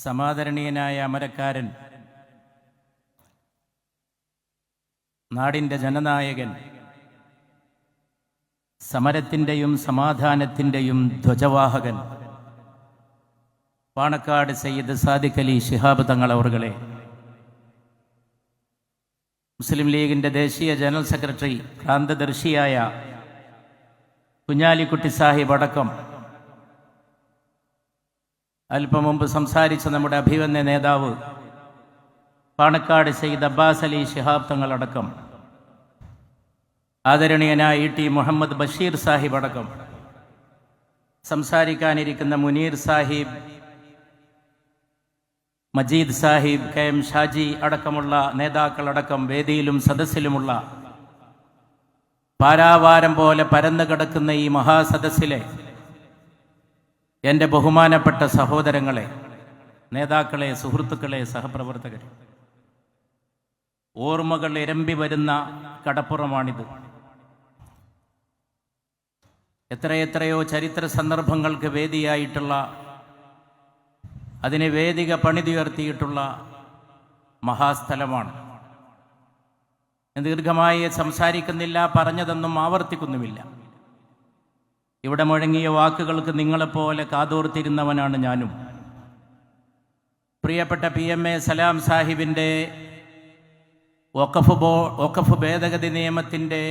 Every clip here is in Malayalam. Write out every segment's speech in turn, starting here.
സമാദരണീയനായ അമരക്കാരൻ, നാടിൻ്റെ ജനനായകൻ, സമരത്തിൻ്റെയും സമാധാനത്തിൻ്റെയും ധ്വജവാഹകൻ പാണക്കാട് സയ്യിദ് സാദിഖ് അലി ശിഹാബ് തങ്ങൾ അവറുകളെ, മുസ്ലിം ലീഗിൻ്റെ ദേശീയ ജനറൽ സെക്രട്ടറി ക്രാന്തദർശിയായ കുഞ്ഞാലിക്കുട്ടി സാഹിബ് അടക്കം അല്പം മുമ്പ് സംസാരിച്ച നമ്മുടെ അഭിവന്യ നേതാവ് പാണക്കാട് സയ്യിദ് അബ്ബാസ് അലി ശിഹാബ് തങ്ങളടക്കം, ആദരണീയനായ ടി മുഹമ്മദ് ബഷീർ സാഹിബ് അടക്കം, സംസാരിക്കാനിരിക്കുന്ന മുനീർ സാഹിബ്, മജീദ് സാഹിബ്, കെ എം ഷാജി അടക്കമുള്ള നേതാക്കളടക്കം വേദിയിലും സദസ്സിലുമുള്ള പാരാവാരം പോലെ പരന്നു കിടക്കുന്ന ഈ മഹാസദസ്സിലെ എൻ്റെ ബഹുമാനപ്പെട്ട സഹോദരങ്ങളെ, നേതാക്കളെ, സുഹൃത്തുക്കളെ, സഹപ്രവർത്തകരെ, ഓർമ്മകൾ ഇരമ്പി വരുന്ന കടപ്പുറമാണിത്. എത്രയെത്രയോ ചരിത്ര സന്ദർഭങ്ങൾക്ക് വേദിയായിട്ടുള്ള, അതിനെ വേദിക പണിതുയർത്തിയിട്ടുള്ള മഹാസ്ഥലമാണ്. ദീർഘമായി സംസാരിക്കുന്നില്ല, പറഞ്ഞതൊന്നും ആവർത്തിക്കുന്നുമില്ല. ഇവിടെ മുഴങ്ങിയ വാക്കുകൾക്ക് നിങ്ങളെപ്പോലെ കാതോർത്തിരുന്നവനാണ് ഞാനും. പ്രിയപ്പെട്ട PMA സലാം സാഹിബിൻ്റെ വഖഫ് ഭേദഗതി നിയമത്തിൻ്റെ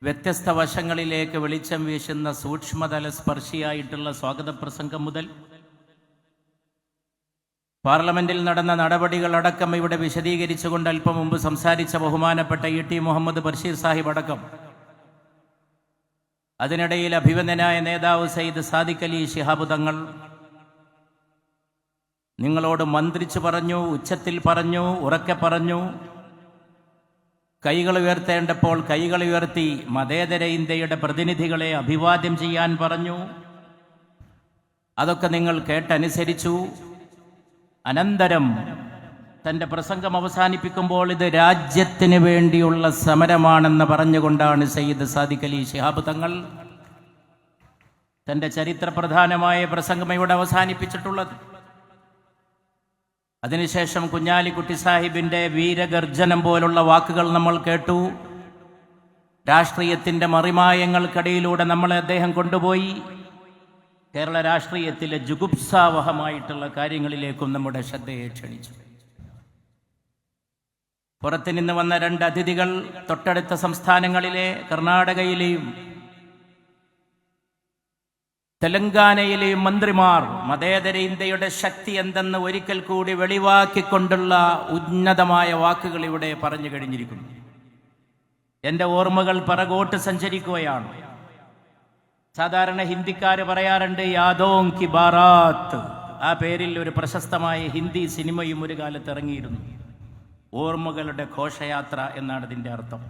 വ്യത്യസ്ത വശങ്ങളിലേക്ക് വെളിച്ചം വീശുന്ന സൂക്ഷ്മതല സ്പർശിയായിട്ടുള്ള സ്വാഗത പ്രസംഗം മുതൽ പാർലമെന്റിൽ നടന്ന നടപടികളടക്കം ഇവിടെ വിശദീകരിച്ചുകൊണ്ട് അല്പം മുമ്പ് സംസാരിച്ച ബഹുമാനപ്പെട്ട ടി മുഹമ്മദ് ബഷീർ സാഹിബ് അടക്കം, അതിനിടയിൽ അഭിവന്ദനായ നേതാവ് സയ്യിദ് സാദിഖ് അലി ശിഹാബ് തങ്ങൾ നിങ്ങളോട് മന്ത്രിച്ചു പറഞ്ഞു, ഉച്ചത്തിൽ പറഞ്ഞു, ഉറക്കെ പറഞ്ഞു, കൈകൾ ഉയർത്തേണ്ടപ്പോൾ കൈകൾ ഉയർത്തി മതേതര ഇന്ത്യയുടെ പ്രതിനിധികളെ അഭിവാദ്യം ചെയ്യാൻ പറഞ്ഞു. അതൊക്കെ നിങ്ങൾ കേട്ടനുസരിച്ചു. അനന്തരം തൻ്റെ പ്രസംഗം അവസാനിപ്പിക്കുമ്പോൾ ഇത് രാജ്യത്തിന് വേണ്ടിയുള്ള സമരമാണെന്ന് പറഞ്ഞുകൊണ്ടാണ് സയ്യിദ് സാദിഖ് അലി ശിഹാബ് തങ്ങൾ തൻ്റെ ചരിത്രപ്രധാനമായ പ്രസംഗം ഇവിടെ അവസാനിപ്പിച്ചിട്ടുള്ളത്. അതിനുശേഷം കുഞ്ഞാലിക്കുട്ടി സാഹിബിൻ്റെ വീരഗർജനം പോലുള്ള വാക്കുകൾ നമ്മൾ കേട്ടു. രാഷ്ട്രീയത്തിൻ്റെ മറിമായങ്ങൾക്കിടയിലൂടെ നമ്മളെ അദ്ദേഹം കൊണ്ടുപോയി കേരള രാഷ്ട്രീയത്തിലെ ജുഗുപ്സാവഹമായിട്ടുള്ള കാര്യങ്ങളിലേക്കും നമ്മുടെ ശ്രദ്ധയെ ക്ഷണിച്ചു. പുറത്തുനിന്ന് വന്ന 2 അതിഥികൾ തൊട്ടടുത്ത സംസ്ഥാനങ്ങളിലെ കർണാടകയിലെയും തെലങ്കാനയിലെയും മന്ത്രിമാർ മതേതര ഇന്ത്യയുടെ ശക്തി എന്തെന്ന് ഒരിക്കൽ കൂടി വെളിവാക്കിക്കൊണ്ടുള്ള ഉന്നതമായ വാക്കുകൾ ഇവിടെ പറഞ്ഞു കഴിഞ്ഞിരിക്കുന്നു. എൻ്റെ ഓർമ്മകൾ പിറകോട്ട് സഞ്ചരിക്കുകയാണ്. സാധാരണ ഹിന്ദിക്കാർ പറയാറുണ്ട് യാദോം കി ബാറാത്ത്. ആ പേരിൽ ഒരു പ്രശസ്തമായ ഹിന്ദി സിനിമയും ഒരു കാലത്ത് ഇറങ്ങിയിരുന്നു. ഓർമ്മകളുടെ ഘോഷയാത്ര എന്നാണ് ഇതിൻ്റെ അർത്ഥം.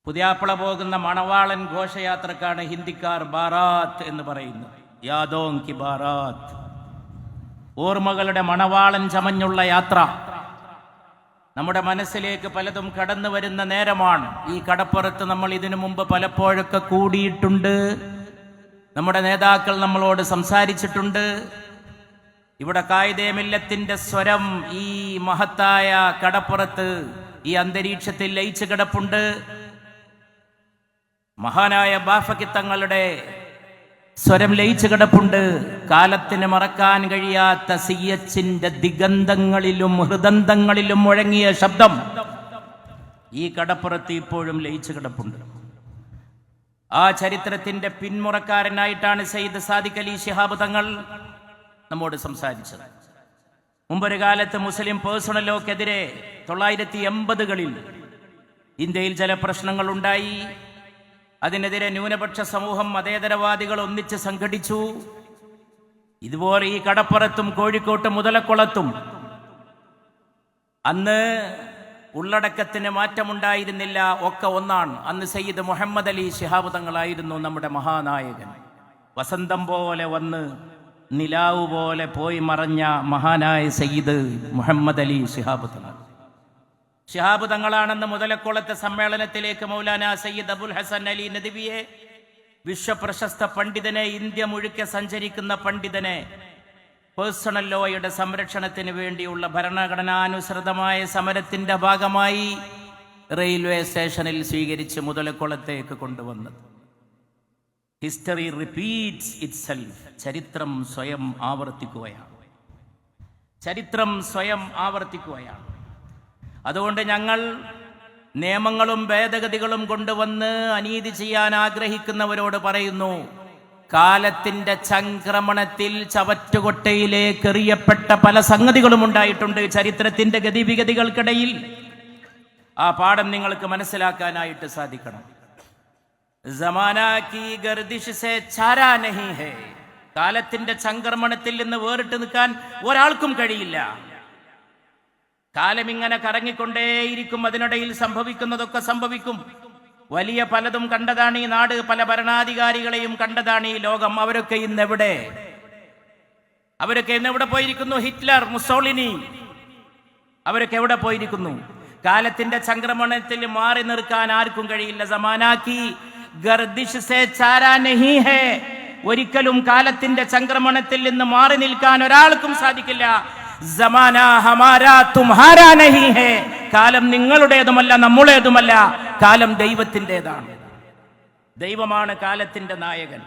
പുതിയാപ്പള പോകുന്ന മണവാളൻ ഘോഷയാത്രക്കാണ് ഹിന്ദിക്കാർ ബാറാത്ത് എന്ന് പറയുന്നത്. യാദോം കി ബാറാത്ത്, ഓർമ്മകളുടെ മണവാളൻ ചമഞ്ഞുള്ള യാത്ര. നമ്മുടെ മനസ്സിലേക്ക് പലതും കടന്നു വരുന്ന നേരമാണ്. ഈ കടപ്പുറത്ത് നമ്മൾ ഇതിനു മുമ്പ് പലപ്പോഴൊക്കെ കൂടിയിട്ടുണ്ട്. നമ്മുടെ നേതാക്കൾ നമ്മളോട് സംസാരിച്ചിട്ടുണ്ട്. ഇവിടെ കായിദേ മില്ലത്തിന്റെ സ്വരം ഈ മഹത്തായ കടപ്പുറത്ത്, ഈ അന്തരീക്ഷത്തിൽ ലയിച്ചു കിടപ്പുണ്ട്. മഹാനായ ബാഫക്കി തങ്ങളുടെ സ്വരം ലയിച്ചു കിടപ്പുണ്ട്. കാലത്തിന് മറക്കാൻ കഴിയാത്ത CHന്റെ ദിഗന്ധങ്ങളിലും ഹൃദന്തങ്ങളിലും മുഴങ്ങിയ ശബ്ദം ഈ കടപ്പുറത്ത് ഇപ്പോഴും ലയിച്ചു കിടപ്പുണ്ട്. ആ ചരിത്രത്തിന്റെ പിന്മുറക്കാരനായിട്ടാണ് സയ്യിദ് സാദിഖ് അലി ശിഹാബ് തങ്ങൾ നമ്മോട് സംസാരിച്ചത്. മുമ്പൊരു കാലത്ത് മുസ്ലിം പേഴ്സണൽ ലോക്കെതിരെ 1980കളിൽ ഇന്ത്യയിൽ ചില പ്രശ്നങ്ങൾ ഉണ്ടായി. അതിനെതിരെ ന്യൂനപക്ഷ സമൂഹം, മതേതരവാദികൾ ഒന്നിച്ച് സംഘടിച്ചു. ഇതുപോലെ ഈ കടപ്പുറത്തും കോഴിക്കോട്ട് മുതലക്കുളത്തും അന്ന് ഉള്ളടക്കത്തിന് മാറ്റമുണ്ടായിരുന്നില്ല, ഒക്കെ ഒന്നാണ്. അന്ന് സയ്യിദ് മുഹമ്മദ് അലി ശിഹാബ് തങ്ങളായിരുന്നു നമ്മുടെ മഹാനായകൻ. വസന്തം പോലെ വന്ന് നിലാവ് പോലെ പോയി മറഞ്ഞ മഹാനായ സയ്യിദ് മുഹമ്മദ് അലി ശിഹാബ് തങ്ങൾ. ശിഹാബ് തങ്ങളാണെന്ന് മുതലക്കുളത്തെ സമ്മേളനത്തിലേക്ക് മൗലാന സയ്യിദ് അബുൽ ഹസൻ അലി നദ്വിയെ, വിശ്വപ്രശസ്ത പണ്ഡിതനെ, ഇന്ത്യ മുഴുക്കെ സഞ്ചരിക്കുന്ന പണ്ഡിതനെ, പേഴ്സണൽ ലോയുടെ സംരക്ഷണത്തിന് വേണ്ടിയുള്ള ഭരണഘടനാനുസൃതമായ സമരത്തിന്റെ ഭാഗമായി റെയിൽവേ സ്റ്റേഷനിൽ സ്വീകരിച്ച് മുതലക്കുളത്തേക്ക് കൊണ്ടുവന്നത്. History repeats itself. ചരിത്രം സ്വയം ആവർത്തിക്കുകയാണ്. ചരിത്രം സ്വയം ആവർത്തിക്കുകയാണ്. അതുകൊണ്ട് ഞങ്ങൾ നിയമങ്ങളും ഭേദഗതികളും കൊണ്ടുവന്ന് അനീതി ചെയ്യാൻ ആഗ്രഹിക്കുന്നവരോട് പറയുന്നു, കാലത്തിന്റെ ചംക്രമണത്തിൽ ചവറ്റുകൊട്ടയിലേക്ക് എറിയപ്പെട്ട പല സംഗതികളും ഉണ്ടായിട്ടുണ്ട് ചരിത്രത്തിന്റെ ഗതിവിഗതികൾക്കിടയിൽ. ആ പാഠം നിങ്ങൾക്ക് മനസ്സിലാക്കാനായിട്ട് സാധിക്കണം. സമാനാ കി ഗർദിഷ് സേ ചാരാ നഹീ ഹൈ. കാലത്തിന്റെ ചംക്രമണത്തിൽ നിന്ന് വേറിട്ട് നിൽക്കാൻ ഒരാൾക്കും കഴിയില്ല. കാലം ഇങ്ങനെ കറങ്ങിക്കൊണ്ടേയിരിക്കും. അതിനിടയിൽ സംഭവിക്കുന്നതൊക്കെ സംഭവിക്കും. വലിയ പലതും കണ്ടതാണ് ഈ നാട്. പല ഭരണാധികാരികളെയും കണ്ടതാണ് ഈ ലോകം. അവരൊക്കെ ഇന്നെവിടെ പോയിരിക്കുന്നു? ഹിറ്റ്ലർ, മുസോളിനി, അവരൊക്കെ എവിടെ പോയിരിക്കുന്നു? കാലത്തിന്റെ ചംക്രമണത്തിൽ മാറി നിൽക്കാൻ ആർക്കും കഴിയില്ല. സമാനാക്കി ഗർദിഷ് സേ ചാരാ നഹീ ഹൈ. ഒരിക്കലും കാലത്തിന്റെ ചംക്രമണത്തിൽ നിന്ന് മാറി നിൽക്കാൻ ഒരാൾക്കും സാധിക്കില്ല. സമാന ഹമാരാ തുംഹാരാ നഹീ ഹൈ. കാലം നിങ്ങളുടേതുമല്ല, നമ്മുടേതുമല്ല. കാലം ദൈവത്തിൻ്റെതാണ്. ദൈവമാണ് കാലത്തിന്റെ നായകൻ.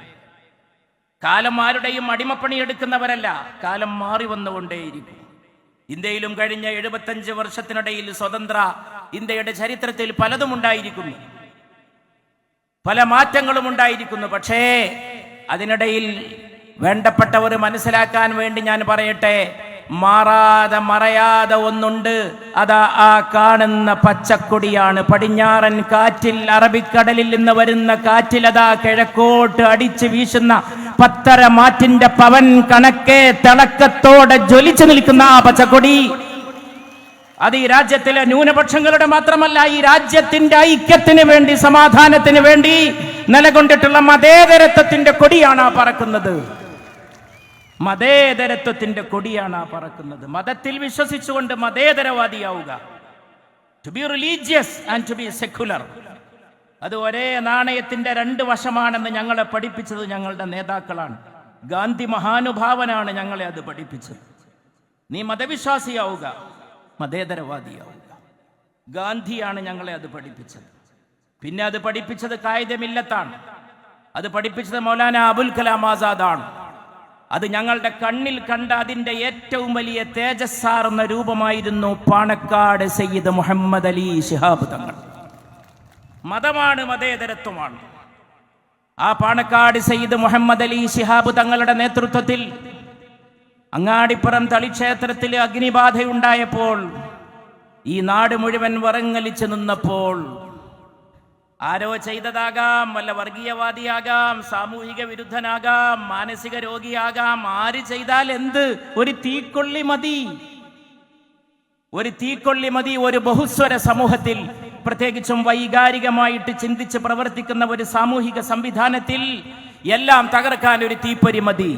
കാലം ആരുടെയും അടിമപ്പണി എടുക്കുന്നവരല്ല. കാലം മാറി വന്നുകൊണ്ടേയിരിക്കും. ഇന്ത്യയിലും കഴിഞ്ഞ 75 വർഷത്തിനിടയിൽ സ്വതന്ത്ര ഇന്ത്യയുടെ ചരിത്രത്തിൽ പലതും ഉണ്ടായിരിക്കുന്നു, പല മാറ്റങ്ങളും ഉണ്ടായിരിക്കുന്നു. പക്ഷേ അതിനിടയിൽ വേണ്ടപ്പെട്ടവർ മനസ്സിലാക്കാൻ വേണ്ടി ഞാൻ പറയട്ടെ, മാറാതെ മറയാതെ ഒന്നുണ്ട്. അതാ ആ കാണുന്ന പച്ചക്കൊടിയാണ്. പടിഞ്ഞാറൻ കാറ്റിൽ, അറബിക്കടലിൽ നിന്ന് വരുന്ന കാറ്റിൽ അതാ കിഴക്കോട്ട് അടിച്ചു വീശുന്ന 10 മാറ്റിന്റെ പവൻ കണക്കെ തിളക്കത്തോടെ ജ്വലിച്ചു നിൽക്കുന്ന ആ പച്ചക്കൊടി, അത് ഈ രാജ്യത്തിലെ ന്യൂനപക്ഷങ്ങളുടെ മാത്രമല്ല, ഈ രാജ്യത്തിന്റെ ഐക്യത്തിന് വേണ്ടി, സമാധാനത്തിന് വേണ്ടി നിലകൊണ്ടിട്ടുള്ള മതേതരത്വത്തിന്റെ കൊടിയാണ് ആ പറക്കുന്നത്. മതേതരത്വത്തിന്റെ കൊടിയാണ് ആ പറക്കുന്നത്. മതത്തിൽ വിശ്വസിച്ചുകൊണ്ട് മതേതരവാദിയാവുക. To be religious and to be secular. അത് ഒരേ നാണയത്തിന്റെ 2 വശമാണെന്ന് ഞങ്ങളെ പഠിപ്പിച്ചത് ഞങ്ങളുടെ നേതാക്കളാണ്. ഗാന്ധി മഹാനുഭാവനാണ് ഞങ്ങളെ അത് പഠിപ്പിച്ചത്. നീ മതവിശ്വാസിയാവുക, മതേതരവാദിയാവുക. ഗാന്ധിയാണ് ഞങ്ങളെ അത് പഠിപ്പിച്ചത്. പിന്നെ അത് പഠിപ്പിച്ചത് ഖായിദെ മില്ലത്താണ്. അത് പഠിപ്പിച്ചത് മൗലാന അബുൽ കലാം ആസാദാണ്. അത് ഞങ്ങളുടെ കണ്ണിൽ കണ്ട അതിന്റെ ഏറ്റവും വലിയ തേജസ്സാർന്ന രൂപമായിരുന്നു പാണക്കാട് സയ്യിദ് മുഹമ്മദ് അലി ശിഹാബ് തങ്ങൾ. മതമാണ്, മതേതരത്വമാണ്. ആ പാണക്കാട് സയ്യിദ് മുഹമ്മദ് അലി ശിഹാബ് തങ്ങളുടെ നേതൃത്വത്തിൽ അങ്ങാടിപ്പുറം തളിക്ഷേത്രത്തിൽ അഗ്നിബാധയുണ്ടായപ്പോൾ, ഈ നാട് മുഴുവൻ വറങ്ങലിച്ചു നിന്നപ്പോൾ, ആരോ ചെയ്തതാകാം, വല്ല വർഗീയവാദിയാകാം, സാമൂഹിക വിരുദ്ധനാകാം, മാനസിക രോഗിയാകാം, ആര് ചെയ്താൽ എന്ത്? ഒരു തീക്കൊള്ളി മതി. ഒരു ബഹുസ്വര സമൂഹത്തിൽ, പ്രത്യേകിച്ചും വൈകാരികമായിട്ട് ചിന്തിച്ച് പ്രവർത്തിക്കുന്ന ഒരു സാമൂഹിക സംവിധാനത്തിൽ എല്ലാം തകർക്കാൻ ഒരു തീപ്പൊരി മതി.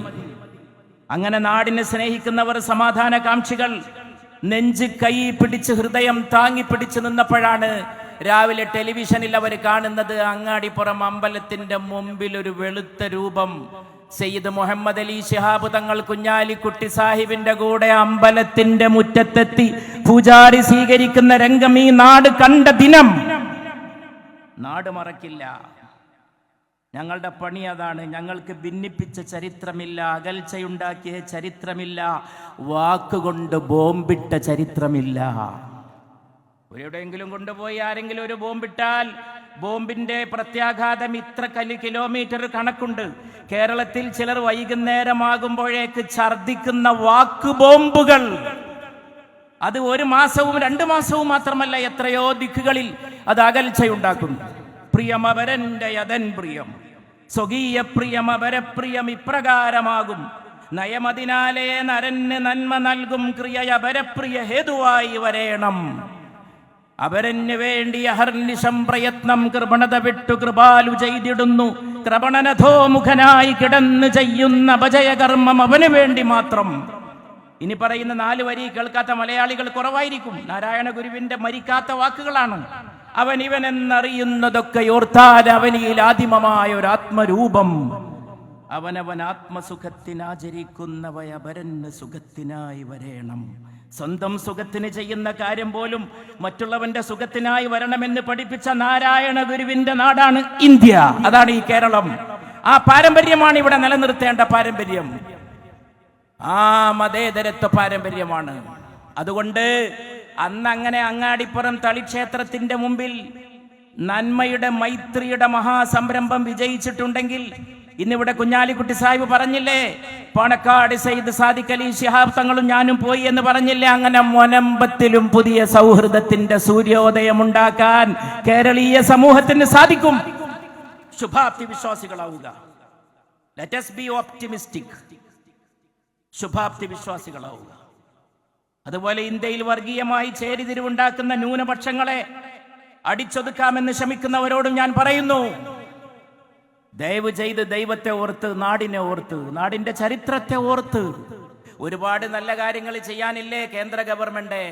അങ്ങനെ നാടിനെ സ്നേഹിക്കുന്നവർ, സമാധാനകാംക്ഷികൾ നെഞ്ച് കൈ പിടിച്ച്, ഹൃദയം താങ്ങി പിടിച്ചു നിന്നപ്പോഴാണ് രാവിലെ ടെലിവിഷനിൽ അവർ കാണുന്നത് അങ്ങാടിപ്പുറം അമ്പലത്തിന്റെ മുമ്പിൽ ഒരു വെളുത്ത രൂപം സയ്യിദ് മുഹമ്മദ് അലി ശിഹാബ് തങ്ങൾ കുഞ്ഞാലിക്കുട്ടി സാഹിബിന്റെ കൂടെ അമ്പലത്തിന്റെ മുറ്റത്തെത്തി പൂജാരി സ്വീകരിക്കുന്ന രംഗം ഈ നാട് കണ്ട ദിനം നാട് മറക്കില്ല. ഞങ്ങളുടെ പണി അതാണ്. ഞങ്ങൾക്ക് ഭിന്നിപ്പിച്ച ചരിത്രമില്ല, അകൽച്ചയുണ്ടാക്കിയ ചരിത്രമില്ല, വാക്കുകൊണ്ട് ബോംബിട്ട ചരിത്രമില്ല. എവിടെയെങ്കിലും കൊണ്ടുപോയി ആരെങ്കിലും ഒരു ബോംബിട്ടാൽ ബോംബിന്റെ പ്രത്യാഘാതം ഇത്ര കിലോമീറ്റർ കണക്കുണ്ട്. കേരളത്തിൽ ചിലർ വൈകുന്നേരമാകുമ്പോഴേക്ക് ഛർദിക്കുന്ന വാക്ക് ബോംബുകൾ, അത് 1 മാസവും 2 മാസവും മാത്രമല്ല, എത്രയോ ദിക്കുകളിൽ അത് അകൽച്ചയുണ്ടാക്കുന്നു. പ്രിയമപരന്റെ യതൻ പ്രിയം, സ്വകീയ പ്രിയമപരപ്രിയം ഇപ്രകാരമാകും. നയമതിനാലേ നരന് നന്മ നൽകും ക്രിയയപരപ്രിയ ഹേതുവായി വരേണം. അവരന് വേണ്ടി അഹർനിശം പ്രയത്നം കൃപണത വിട്ടു കൃപാലു ചെയ്തിടുന്നു. കൃപണനഥോ മുഖനായി കിടന്ന് ചെയ്യുന്ന ഭജയകർമ്മം അവന് വേണ്ടി മാത്രം. ഇനി പറയുന്ന 4 വരി കേൾക്കാത്ത മലയാളികൾ കുറവായിരിക്കും. നാരായണ ഗുരുവിന്റെ മരിക്കാത്ത വാക്കുകളാണ്. അവൻ ഇവൻ എന്നറിയുന്നതൊക്കെ ഓർത്താൽ അവനിൽ ആദിമമായ ഒരു ആത്മരൂപം. അവനവൻ ആത്മസുഖത്തിനാചരിക്കുന്നവയപരന് സുഖത്തിനായി വരേണം. സ്വന്തം സുഖത്തിന് ചെയ്യുന്ന കാര്യം പോലും മറ്റുള്ളവന്റെ സുഖത്തിനായി വരണമെന്ന് പഠിപ്പിച്ച നാരായണ ഗുരുവിന്റെ നാടാണ് ഇന്ത്യ. അതാണ് ഈ കേരളം. ആ പാരമ്പര്യമാണ് ഇവിടെ നിലനിർത്തേണ്ട പാരമ്പര്യം. ആ മതേതരത്വ പാരമ്പര്യമാണ്. അതുകൊണ്ട് അന്നങ്ങനെ അങ്ങാടിപ്പുറം തളിക്ഷേത്രത്തിന്റെ മുമ്പിൽ നന്മയുടെ മൈത്രിയുടെ മഹാസംരംഭം വിജയിച്ചിട്ടുണ്ടെങ്കിൽ ഇന്നിവിടെ കുഞ്ഞാലിക്കുട്ടി സാഹിബ് പറഞ്ഞില്ലേ, പാണക്കാട് സയ്യിദ് സാദിഖ് അലി ശിഹാബ് തങ്ങളും ഞാനും പോയി എന്ന് പറഞ്ഞില്ലേ? അങ്ങനെ മൊനമ്പത്തിലും പുതിയ സൗഹൃദത്തിന്റെ സൂര്യോദയം ഉണ്ടാക്കാൻ കേരളീയ സമൂഹത്തിന് സാധിക്കും. ശുഭാപ്തി വിശ്വാസികളാവുക. Let us be optimistic. ശുഭാപ്തി വിശ്വാസികളാവുക. അതുപോലെ ഇന്ത്യയിൽ വർഗീയമായി ചേരിതിരിവുണ്ടാക്കുന്ന ന്യൂനപക്ഷങ്ങളെ അടിച്ചൊതുക്കാമെന്ന് ശ്രമിക്കുന്നവരോടും ഞാൻ പറയുന്നു, ദയവ് ചെയ്ത് ദൈവത്തെ ഓർത്ത്, നാടിനെ ഓർത്ത്, നാടിന്റെ ചരിത്രത്തെ ഓർത്ത്. ഒരുപാട് നല്ല കാര്യങ്ങൾ ചെയ്യാനില്ലേ കേന്ദ്ര ഗവൺമെന്റ്?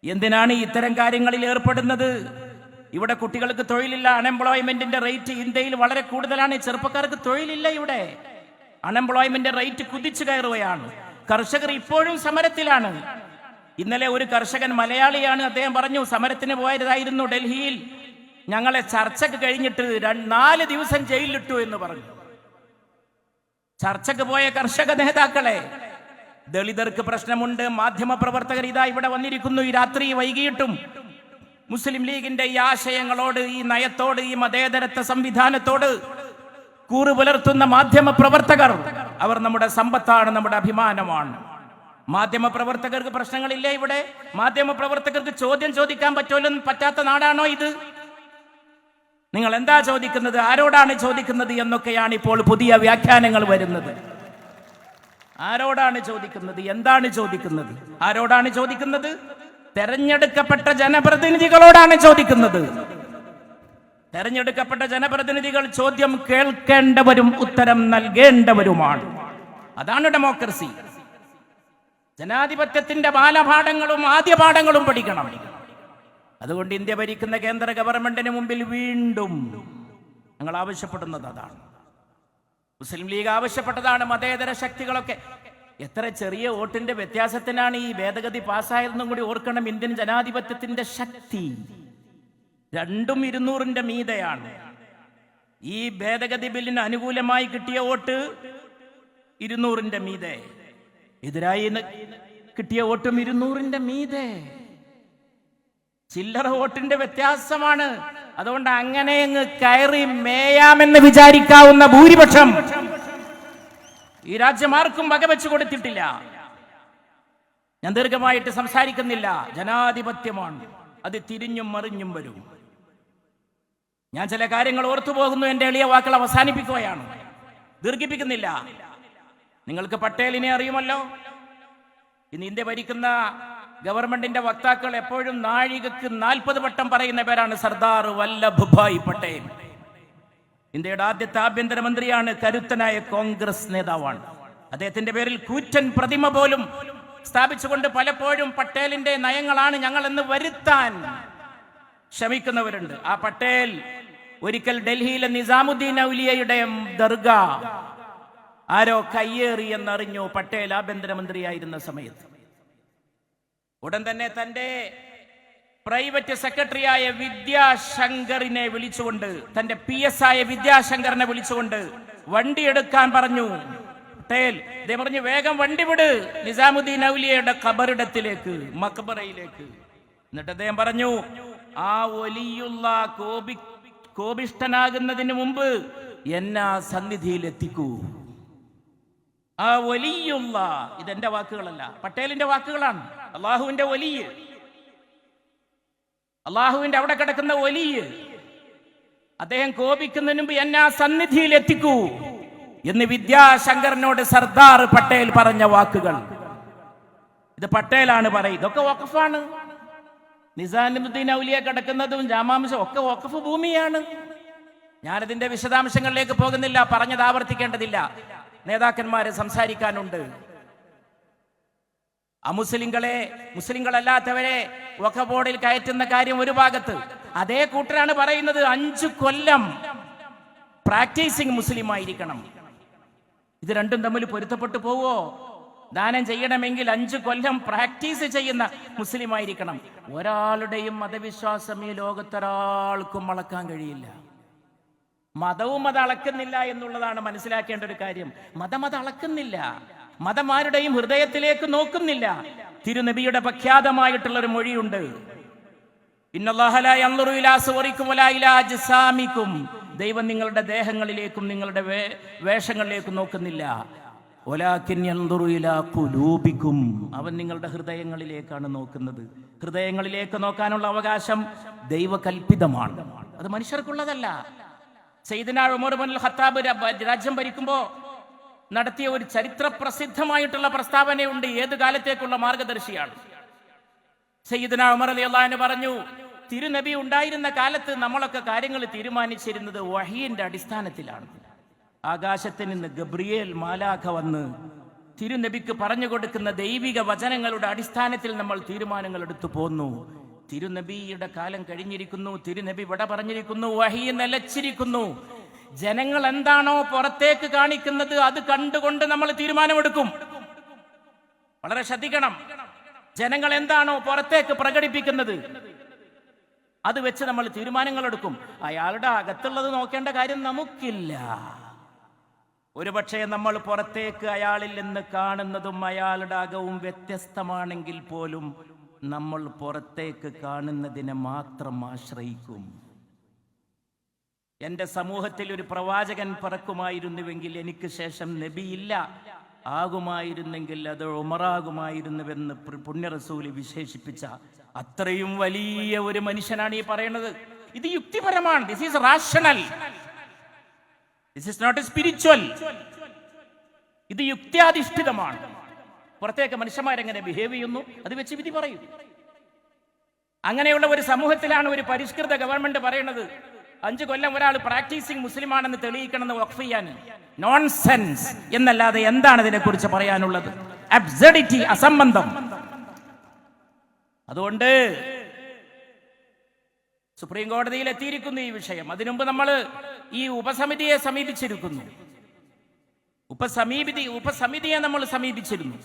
എന്തിനാണ് ഇത്തരം കാര്യങ്ങളിൽ ഏർപ്പെടുന്നത്? ഇവിടെ കുട്ടികൾക്ക് തൊഴിലില്ല. അൺഎംപ്ലോയ്മെന്റിന്റെ റേറ്റ് ഇന്ത്യയിൽ വളരെ കൂടുതലാണ്. ചെറുപ്പക്കാർക്ക് തൊഴിലില്ല. ഇവിടെ അൺഎംപ്ലോയ്മെന്റ് റേറ്റ് കുതിച്ചു കയറുകയാണ്. കർഷകർ ഇപ്പോഴും സമരത്തിലാണ്. ഇന്നലെ ഒരു കർഷകൻ, മലയാളിയാണ്, അദ്ദേഹം പറഞ്ഞു, സമരത്തിന് പോയതായിരുന്നു ഡൽഹിയിൽ, ഞങ്ങളെ ചർച്ചക്ക് കഴിഞ്ഞിട്ട് 4 ദിവസം ജയിലിലിട്ടു എന്ന് പറഞ്ഞു. ചർച്ചക്ക് പോയ കർഷക നേതാക്കളെ. ദളിതർക്ക് പ്രശ്നമുണ്ട്. മാധ്യമ പ്രവർത്തകർ ഇതാ ഇവിടെ വന്നിരിക്കുന്നു ഈ രാത്രി വൈകിയിട്ടും. മുസ്ലിം ലീഗിന്റെ ഈ ആശയങ്ങളോട്, ഈ നയത്തോട്, ഈ മതേതരത്വ സംവിധാനത്തോട് കൂറ് പുലർത്തുന്ന മാധ്യമ പ്രവർത്തകർ, അവർ നമ്മുടെ സമ്പത്താണ്, നമ്മുടെ അഭിമാനമാണ്. മാധ്യമ പ്രവർത്തകർക്ക് പ്രശ്നങ്ങളില്ലേ ഇവിടെ? മാധ്യമ പ്രവർത്തകർക്ക് ചോദ്യം ചോദിക്കാൻ പറ്റാത്ത നാടാണോ ഇത്? നിങ്ങൾ എന്താ ചോദിക്കുന്നത്, ആരോടാണ് ചോദിക്കുന്നത് എന്നൊക്കെയാണ് ഇപ്പോൾ പുതിയ വ്യാഖ്യാനങ്ങൾ വരുന്നത്. ആരോടാണ് ചോദിക്കുന്നത്, എന്താണ് ചോദിക്കുന്നത്? ആരോടാണ് ചോദിക്കുന്നത്? തെരഞ്ഞെടുക്കപ്പെട്ട ജനപ്രതിനിധികളോടാണ് ചോദിക്കുന്നത്. തെരഞ്ഞെടുക്കപ്പെട്ട ജനപ്രതിനിധികൾ ചോദ്യം കേൾക്കേണ്ടവരും ഉത്തരം നൽകേണ്ടവരുമാണ്. അതാണ് ഡെമോക്രസി. ജനാധിപത്യത്തിന്റെ ബാലപാഠങ്ങളും ആദ്യ പാഠങ്ങളും പഠിക്കണം. അതുകൊണ്ട് ഇന്ത്യ ഭരിക്കുന്ന കേന്ദ്ര ഗവൺമെന്റിന് മുമ്പിൽ വീണ്ടും ഞങ്ങൾ ആവശ്യപ്പെടുന്നത് അതാണ്. മുസ്ലിം ലീഗ് ആവശ്യപ്പെട്ടതാണ്. മതേതര ശക്തികളൊക്കെ എത്ര ചെറിയ വോട്ടിന്റെ വ്യത്യാസത്തിനാണ് ഈ ഭേദഗതി പാസ്സായതെന്നും കൂടി ഓർക്കണം. ഇന്ത്യൻ ജനാധിപത്യത്തിന്റെ ശക്തി രണ്ടും 200ന്റെ മീതെയാണ്. ഈ ഭേദഗതി ബില്ലിന് അനുകൂലമായി കിട്ടിയ വോട്ട് 200ന്റെ മീതെ, എതിരായി കിട്ടിയ വോട്ടും 200ന്റെ മീതെ. ചില്ലറ വോട്ടിന്റെ വ്യത്യാസമാണ്. അതുകൊണ്ട് അങ്ങനെ അങ്ങ് കയറി മേയാമെന്ന് വിചാരിക്കാവുന്ന ഭൂരിപക്ഷം ഈ രാജ്യം ആർക്കും വകവെച്ചു കൊടുത്തിട്ടില്ല. ഞാൻ ദീർഘമായിട്ട് സംസാരിക്കുന്നില്ല. ജനാധിപത്യമാണ്, അത് തിരിഞ്ഞും മറിഞ്ഞും വരും. ഞാൻ ചില കാര്യങ്ങൾ ഓർത്തു പോകുന്നു. എന്റെ എളിയ വാക്കുകൾ അവസാനിപ്പിക്കുകയാണ്, ദീർഘിപ്പിക്കുന്നില്ല. നിങ്ങൾക്ക് പട്ടേലിനെ അറിയുമല്ലോ. ഇന്ന് ഇന്ത്യ ഭരിക്കുന്ന ഗവൺമെന്റിന്റെ വക്താക്കൾ എപ്പോഴും നാഴികക്ക് 40 വട്ടം പറയുന്ന പേരാണ് സർദാർ വല്ലഭഭായ് പട്ടേൽ. ഇന്ത്യയുടെ ആദ്യത്തെ ആഭ്യന്തരമന്ത്രിയാണ്, കരുത്തനായ കോൺഗ്രസ് നേതാവാണ്. അദ്ദേഹത്തിന്റെ പേരിൽ കൂറ്റൻ പ്രതിമ പോലും സ്ഥാപിച്ചുകൊണ്ട് പലപ്പോഴും പട്ടേലിന്റെ നയങ്ങളാണ് ഞങ്ങൾ എന്ന് വരുത്താൻ ശ്രമിക്കുന്നവരുണ്ട്. ആ പട്ടേൽ ഒരിക്കൽ ഡൽഹിയിലെ നിസാമുദ്ദീൻ ഔലിയയുടെ ദർഗാ ആരോ കയ്യേറി എന്നറിഞ്ഞു പട്ടേൽ ആഭ്യന്തരമന്ത്രിയായിരുന്ന സമയത്ത്. ഉടൻ തന്നെ തന്റെ പ്രൈവറ്റ് സെക്രട്ടറിയായ വിദ്യാശങ്കറിനെ വിളിച്ചുകൊണ്ട്, തന്റെ PS ആയ വിദ്യാശങ്കറിനെ വിളിച്ചുകൊണ്ട് വണ്ടി എടുക്കാൻ പറഞ്ഞു പട്ടേൽ. അദ്ദേഹം പറഞ്ഞു, വേഗം വണ്ടി വിട് നിസാമുദ്ദീൻ ഔലിയയുടെ ഖബറിടത്തിലേക്ക്, മക്ബറയിലേക്ക്. എന്നിട്ട് അദ്ദേഹം പറഞ്ഞു, ആ വലിയുള്ള കോപിഷ്ഠനാകുന്നതിന് മുമ്പ് എന്നെ സന്നിധിയിൽ എത്തിക്കൂ. ആ വലിയുള്ള, ഇതെന്റെ വാക്കുകളല്ല, പട്ടേലിന്റെ വാക്കുകളാണ്. അള്ളാഹുവിന്റെ വലിയ, അള്ളാഹുവിന്റെ അവിടെ കിടക്കുന്ന വലിയ, അദ്ദേഹം കോപിക്കുന്നതിന് മുമ്പ് എന്നെ സന്നിധിയിൽ എത്തിക്കൂ എന്ന് വിദ്യാശങ്കറിനോട് സർദാർ പട്ടേൽ പറഞ്ഞ വാക്കുകൾ. ഇത് പട്ടേലാണ് പറയുന്നത്. ഇതൊക്കെ വഖഫാണ്. നിസാമുദ്ദീൻ ഔലിയ കിടക്കുന്നതും ജാമാംശം ഒക്കെ വഖഫ് ഭൂമിയാണ്. ഞാനതിന്റെ വിശദാംശങ്ങളിലേക്ക് പോകുന്നില്ല, പറഞ്ഞത് ആവർത്തിക്കേണ്ടതില്ല. നേതാക്കന്മാരെ സംസാരിക്കാനുണ്ട്. അമുസ്ലിങ്ങളെ, മുസ്ലിങ്ങളല്ലാത്തവരെ വഖഫ് ബോർഡിൽ കയറ്റുന്ന കാര്യം ഒരു ഭാഗത്ത്, അതേ കൂട്ടരാണ് പറയുന്നത് 5 കൊല്ലം പ്രാക്ടീസിങ് മുസ്ലിം ആയിരിക്കണം. ഇത് രണ്ടും തമ്മിൽ പൊരുത്തപ്പെട്ടു പോവോ? ദാനം ചെയ്യണമെങ്കിൽ 5 കൊല്ലം പ്രാക്ടീസ് ചെയ്യുന്ന മുസ്ലിം ആയിരിക്കണം. ഒരാളുടെയും മതവിശ്വാസം ഈ ലോകത്തൊരാൾക്കും അളക്കാൻ കഴിയില്ല. മതവും അത് അളക്കുന്നില്ല എന്നുള്ളതാണ് മനസ്സിലാക്കേണ്ട ഒരു കാര്യം. മതം അത് അളക്കുന്നില്ല, മതമാരുടെയും ഹൃദയത്തിലേക്ക് നോക്കുന്നില്ല. തിരുനബിയുടെ പ്രഖ്യാതമായിട്ടുള്ള ഒരു മൊഴിയുണ്ട്, ഇന്നല്ലാഹ ലാ യൻദുറു ഇലാ സുവറിക്കും വലാ ഇലാ അജ്സാമിക്കും. ദൈവം നിങ്ങളുടെ ദേഹങ്ങളിലേക്കും നിങ്ങളുടെ വേഷങ്ങളിലേക്കും നോക്കുന്നില്ല. വലാകിൻ യൻദുറു ഇലാ ഖുലൂബിക്കും, അവൻ നിങ്ങളുടെ ഹൃദയങ്ങളിലേക്കാണ് നോക്കുന്നത്. ഹൃദയങ്ങളിലേക്ക് നോക്കാനുള്ള അവകാശം ദൈവകൽപിതമാണ്, അത് മനുഷ്യർക്കുള്ളതല്ല. സയ്യിദുനാ ഉമർ ഇബ്നുൽ ഖത്താബ് രാജ്യം ഭരിക്കുമ്പോൾ നടത്തിയ ഒരു ചരിത്ര പ്രസിദ്ധമായിട്ടുള്ള പ്രസ്താവനയുണ്ട്. ഏത് കാലത്തേക്കുള്ള മാർഗദർശിയാണ്. സയ്യിദുനാ ഉമർ റളിയല്ലാഹു അൻഹു പറഞ്ഞു, തിരുനബി ഉണ്ടായിരുന്ന കാലത്ത് നമ്മളൊക്കെ കാര്യങ്ങൾ തീരുമാനിച്ചിരുന്നത് വഹീന്റെ അടിസ്ഥാനത്തിലാണ്. ആകാശത്തിൽ നിന്ന് ഗബ്രിയേൽ മാലാഖ വന്ന് തിരുനബിക്ക് പറഞ്ഞു കൊടുക്കുന്ന ദൈവിക വചനങ്ങളുടെ അടിസ്ഥാനത്തിൽ നമ്മൾ തീരുമാനങ്ങൾ എടുത്തു പോന്നു. തിരുനബിയുടെ കാലം കഴിഞ്ഞിരിക്കുന്നു, തിരുനബി വിട പറഞ്ഞിരിക്കുന്നു, വഹീ നിലച്ചിരിക്കുന്നു. ജനങ്ങൾ എന്താണോ പുറത്തേക്ക് കാണിക്കുന്നത് അത് കണ്ടുകൊണ്ട് നമ്മൾ തീരുമാനമെടുക്കും. വളരെ ശ്രദ്ധിക്കണം. ജനങ്ങൾ എന്താണോ പുറത്തേക്ക് പ്രകടിപ്പിക്കുന്നത് അത് വെച്ച് നമ്മൾ തീരുമാനങ്ങൾ എടുക്കും. അയാളുടെ അകത്തുള്ളത് നോക്കേണ്ട കാര്യം നമുക്കില്ല. ഒരുപക്ഷെ നമ്മൾ പുറത്തേക്ക് അയാളിൽ നിന്ന് കാണുന്നതും അയാളുടെ അകവും വ്യത്യസ്തമാണെങ്കിൽ പോലും നമ്മൾ പുറത്തേക്ക് കാണുന്നതിനെ മാത്രം ആശ്രയിക്കും. എൻ്റെ സമൂഹത്തിൽ ഒരു പ്രവാചകൻ പിറക്കുമായിരുന്നുവെങ്കിൽ എനിക്ക് ശേഷം നബിയില്ല, ആകുമായിരുന്നെങ്കിൽ അത് ഉമറാകുമായിരുന്നുവെന്ന് പുണ്യ റസൂല് വിശേഷിപ്പിച്ച അത്രയും വലിയ ഒരു മനുഷ്യനാണ് ഈ പറയുന്നത്. ഇത് യുക്തിപരമാണ്. This is rational, this is not spiritual. ഇത് യുക്തിയാധിഷ്ഠിതമാണ്. പുറത്തേക്ക് മനുഷ്യന്മാരെങ്ങനെ ബിഹേവ് ചെയ്യുന്നു അത് വെച്ച് വിധി പറയും. അങ്ങനെയുള്ള ഒരു സമൂഹത്തിലാണ് ഒരു പരിഷ്കൃത ഗവൺമെന്റ് പറയുന്നത് 5 കൊല്ലം ഒരാൾ പ്രാക്ടീസിങ് മുസ്ലിമാണെന്ന് തെളിയിക്കണമെന്ന് വഖഫ് ചെയ്യാൻ. നോൺസെൻസ് എന്നല്ലാതെ എന്താണ് ഇതിനെക്കുറിച്ച് പറയാനുള്ളത്? അബ്സർഡിറ്റി, അസംബന്ധം. അതുകൊണ്ട് സുപ്രീം കോടതിയിൽ എത്തിയിരിക്കുന്നു ഈ വിഷയം. അതിനുമുമ്പ് നമ്മൾ ഈ ഉപസമിതിയെ സമീപിച്ചിരിക്കുന്നു. ഉപസമിതിയെ നമ്മൾ സമീപിച്ചിരുന്നു.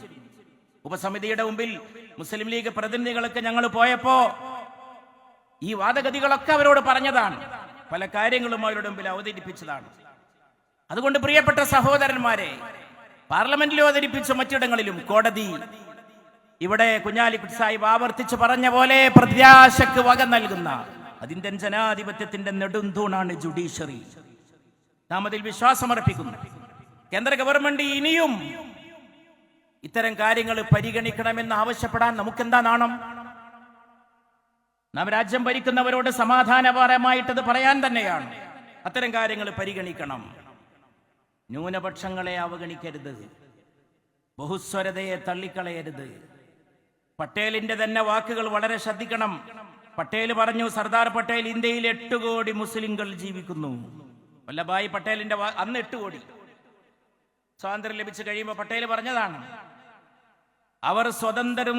ഉപസമിതിയുടെ മുമ്പിൽ മുസ്ലിം ലീഗ് പ്രതിനിധികളൊക്കെ ഞങ്ങൾ പോയപ്പോ ഈ വാദഗതികളൊക്കെ അവരോട് പറഞ്ഞതാണ്, പല കാര്യങ്ങളും അവരുടെ മുമ്പിൽ അവതരിപ്പിച്ചതാണ്. അതുകൊണ്ട് പ്രിയപ്പെട്ട സഹോദരന്മാരെ, പാർലമെന്റിൽ അവതരിപ്പിച്ച മറ്റിടങ്ങളിലും കോടതി, ഇവിടെ കുഞ്ഞാലിക്കുട്ടി സാഹിബ് ആവർത്തിച്ച് പറഞ്ഞ പോലെ പ്രത്യാശക്ക് വക നൽകുന്ന അതിന്റെ ജനാധിപത്യത്തിന്റെ നെടുന്തൂണാണ് ജുഡീഷ്യറി. നാം അതിൽ വിശ്വാസമർപ്പിക്കുന്നു. കേന്ദ്ര ഗവൺമെന്റ് ഇനിയും ഇത്തരം കാര്യങ്ങൾ പരിഗണിക്കണമെന്ന് ആവശ്യപ്പെടാൻ നമുക്കെന്താ നാണം? നാം രാജ്യം ഭരിക്കുന്നവരോട് സമാധാനപരമായിട്ടത് പറയാൻ തന്നെയാണ്. അത്തരം കാര്യങ്ങൾ പരിഗണിക്കണം. ന്യൂനപക്ഷങ്ങളെ അവഗണിക്കരുത്, ബഹുസ്വരതയെ തള്ളിക്കളയരുത്. പട്ടേലിന്റെ തന്നെ വാക്കുകൾ വളരെ ശ്രദ്ധിക്കണം. പട്ടേൽ പറഞ്ഞു, സർദാർ പട്ടേൽ, ഇന്ത്യയിൽ 8 കോടി മുസ്ലിങ്ങൾ ജീവിക്കുന്നു. വല്ലഭായ് പട്ടേലിന്റെ അന്ന് 8 കോടി സ്വാതന്ത്ര്യം ലഭിച്ചു കഴിയുമ്പോൾ പട്ടേൽ പറഞ്ഞതാണ്, അവർ സ്വതന്ത്രരും